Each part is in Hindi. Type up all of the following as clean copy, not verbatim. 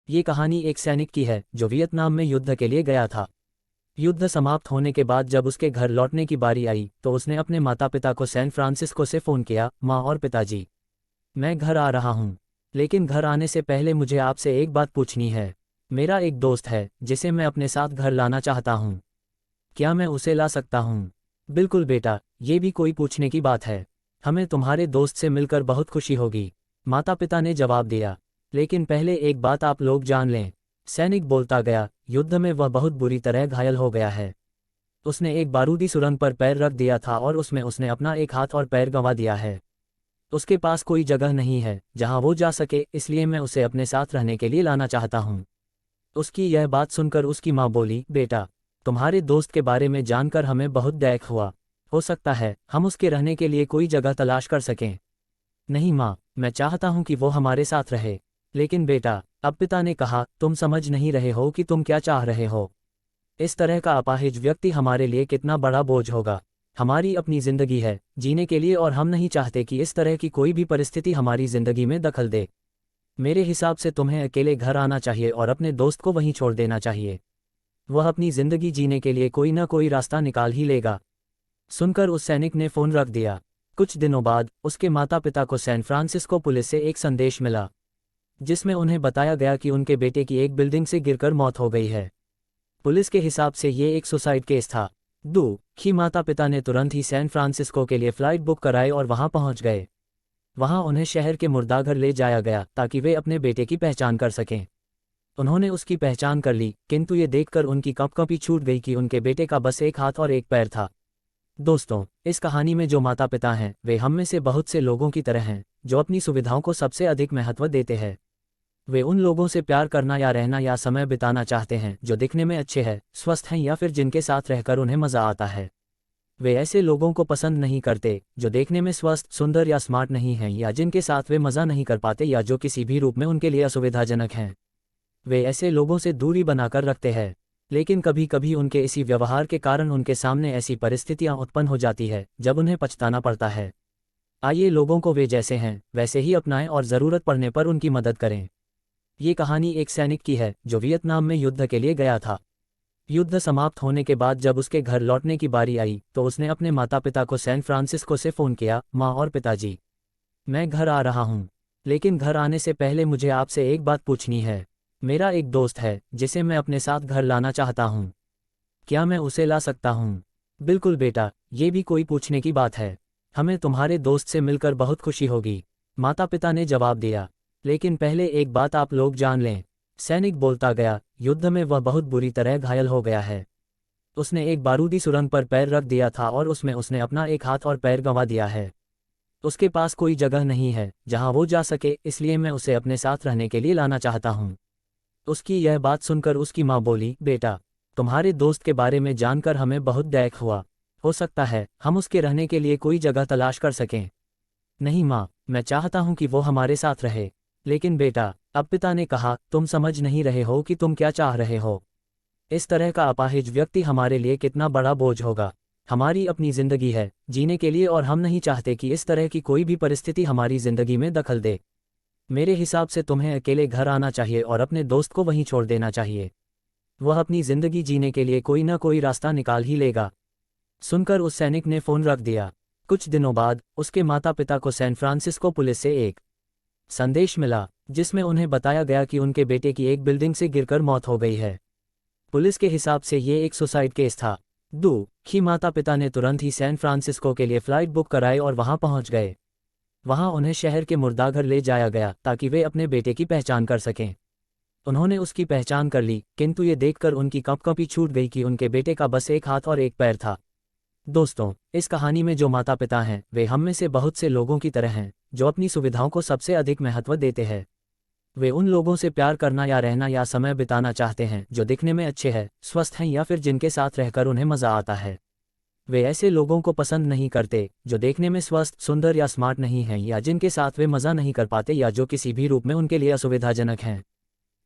ये कहानी एक सैनिक की है जो वियतनाम में युद्ध के लिए गया था। युद्ध समाप्त होने के बाद जब उसके घर लौटने की बारी आई तो उसने अपने माता पिता को सैन फ्रांसिस्को से फ़ोन किया, माँ और पिताजी, मैं घर आ रहा हूँ। लेकिन घर आने से पहले मुझे आपसे एक बात पूछनी है। मेरा एक दोस्त है जिसे मैं अपने साथ घर लाना चाहता हूँ। क्या मैं उसे ला सकता हूँ? बिल्कुल बेटा, ये भी कोई पूछने की बात है। हमें तुम्हारे दोस्त से मिलकर बहुत खुशी होगी, माता पिता ने जवाब दिया। लेकिन पहले एक बात आप लोग जान लें, सैनिक बोलता गया, युद्ध में वह बहुत बुरी तरह घायल हो गया है। उसने एक बारूदी सुरंग पर पैर रख दिया था और उसमें उसने अपना एक हाथ और पैर गंवा दिया है। उसके पास कोई जगह नहीं है जहां वो जा सके, इसलिए मैं उसे अपने साथ रहने के लिए लाना चाहता हूँ। उसकी यह बात सुनकर उसकी माँ बोली, बेटा, तुम्हारे दोस्त के बारे में जानकर हमें बहुत दुख हुआ। हो सकता है हम उसके रहने के लिए कोई जगह तलाश कर सकें। नहीं माँ, मैं चाहता हूँ कि वो हमारे साथ रहे। लेकिन बेटा, अब पिता ने कहा, तुम समझ नहीं रहे हो कि तुम क्या चाह रहे हो। इस तरह का अपाहिज व्यक्ति हमारे लिए कितना बड़ा बोझ होगा। हमारी अपनी जिंदगी है जीने के लिए और हम नहीं चाहते कि इस तरह की कोई भी परिस्थिति हमारी जिंदगी में दखल दे। मेरे हिसाब से तुम्हें अकेले घर आना चाहिए और अपने दोस्त को वहीं छोड़ देना चाहिए। वह अपनी जिंदगी जीने के लिए कोई ना कोई रास्ता निकाल ही लेगा। सुनकर उस सैनिक ने फ़ोन रख दिया। कुछ दिनों बाद उसके माता पिता को सैन फ्रांसिस्को पुलिस से एक संदेश मिला जिसमें उन्हें बताया गया कि उनके बेटे की एक बिल्डिंग से गिरकर मौत हो गई है। पुलिस के हिसाब से ये एक सुसाइड केस था। दुखी माता पिता ने तुरंत ही सैन फ्रांसिस्को के लिए फ़्लाइट बुक कराई और वहां पहुंच गए। वहां उन्हें शहर के मुर्दाघर ले जाया गया ताकि वे अपने बेटे की पहचान कर सकें। उन्होंने उसकी पहचान कर ली, किंतु ये देखकर उनकी कंपकंपी छूट गई कि उनके बेटे का बस एक हाथ और एक पैर था। दोस्तों, इस कहानी में जो माता पिता हैं वे हम में से बहुत से लोगों की तरह हैं जो अपनी सुविधाओं को सबसे अधिक महत्व देते हैं। वे उन लोगों से प्यार करना या रहना या समय बिताना चाहते हैं जो दिखने में अच्छे हैं, स्वस्थ हैं या फिर जिनके साथ रहकर उन्हें मज़ा आता है। वे ऐसे लोगों को पसंद नहीं करते जो देखने में स्वस्थ, सुंदर या स्मार्ट नहीं हैं या जिनके साथ वे मज़ा नहीं कर पाते या जो किसी भी रूप में उनके लिए असुविधाजनक हैं। वे ऐसे लोगों से दूरी बनाकर रखते हैं। लेकिन कभी कभी उनके इसी व्यवहार के कारण उनके सामने ऐसी परिस्थितियां उत्पन्न हो जाती है जब उन्हें पछताना पड़ता है। आइए लोगों को वे जैसे हैं वैसे ही अपनाएं और ज़रूरत पड़ने पर उनकी मदद करें। ये कहानी एक सैनिक की है जो वियतनाम में युद्ध के लिए गया था। युद्ध समाप्त होने के बाद जब उसके घर लौटने की बारी आई तो उसने अपने माता पिता को सैन फ्रांसिस्को से फ़ोन किया, माँ और पिताजी, मैं घर आ रहा हूँ। लेकिन घर आने से पहले मुझे आपसे एक बात पूछनी है। मेरा एक दोस्त है जिसे मैं अपने साथ घर लाना चाहता हूँ। क्या मैं उसे ला सकता हूँ? बिल्कुल बेटा, ये भी कोई पूछने की बात है। हमें तुम्हारे दोस्त से मिलकर बहुत खुशी होगी, माता पिता ने जवाब दिया। लेकिन पहले एक बात आप लोग जान लें, सैनिक बोलता गया, युद्ध में वह बहुत बुरी तरह घायल हो गया है। उसने एक बारूदी सुरंग पर पैर रख दिया था और उसमें उसने अपना एक हाथ और पैर गंवा दिया है। उसके पास कोई जगह नहीं है जहां वो जा सके, इसलिए मैं उसे अपने साथ रहने के लिए लाना चाहता हूँ। उसकी यह बात सुनकर उसकी माँ बोली, बेटा, तुम्हारे दोस्त के बारे में जानकर हमें बहुत दुख हुआ। हो सकता है हम उसके रहने के लिए कोई जगह तलाश कर सकें। नहीं माँ, मैं चाहता हूँ कि वो हमारे साथ रहे। लेकिन बेटा, अब पिता ने कहा, तुम समझ नहीं रहे हो कि तुम क्या चाह रहे हो। इस तरह का अपाहिज व्यक्ति हमारे लिए कितना बड़ा बोझ होगा। हमारी अपनी जिंदगी है जीने के लिए और हम नहीं चाहते कि इस तरह की कोई भी परिस्थिति हमारी जिंदगी में दखल दे। मेरे हिसाब से तुम्हें अकेले घर आना चाहिए और अपने दोस्त को वहीं छोड़ देना चाहिए। वह अपनी जिंदगी जीने के लिए कोई ना कोई रास्ता निकाल ही लेगा। सुनकर उस सैनिक ने फ़ोन रख दिया। कुछ दिनों बाद उसके माता पिता को सैन फ्रांसिस्को पुलिस से एक संदेश मिला जिसमें उन्हें बताया गया कि उनके बेटे की एक बिल्डिंग से गिरकर मौत हो गई है। पुलिस के हिसाब से ये एक सुसाइड केस था। दुखी माता पिता ने तुरंत ही सैन फ्रांसिस्को के लिए फ़्लाइट बुक कराई और वहां पहुंच गए। वहां उन्हें शहर के मुर्दाघर ले जाया गया ताकि वे अपने बेटे की पहचान कर सकें। उन्होंने उसकी पहचान कर ली, किंतु ये देखकर उनकी कंपकंपी छूट गई कि उनके बेटे का बस एक हाथ और एक पैर था। दोस्तों, इस कहानी में जो माता पिता हैं वे हम में से बहुत से लोगों की तरह हैं जो अपनी सुविधाओं को सबसे अधिक महत्व देते हैं। वे उन लोगों से प्यार करना या रहना या समय बिताना चाहते हैं जो दिखने में अच्छे हैं, स्वस्थ हैं या फिर जिनके साथ रहकर उन्हें मज़ा आता है। वे ऐसे लोगों को पसंद नहीं करते जो देखने में स्वस्थ, सुंदर या स्मार्ट नहीं हैं या जिनके साथ वे मज़ा नहीं कर पाते या जो किसी भी रूप में उनके लिए असुविधाजनक हैं।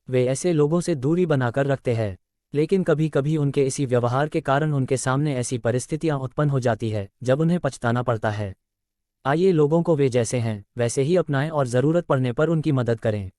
वे ऐसे लोगों से दूरी बनाकर रखते हैं। लेकिन कभी कभी उनके इसी व्यवहार के कारण उनके सामने ऐसी परिस्थितियां उत्पन्न हो जाती है जब उन्हें पछताना पड़ता है। आइए लोगों को वे जैसे हैं वैसे ही अपनाएं और ज़रूरत पड़ने पर उनकी मदद करें।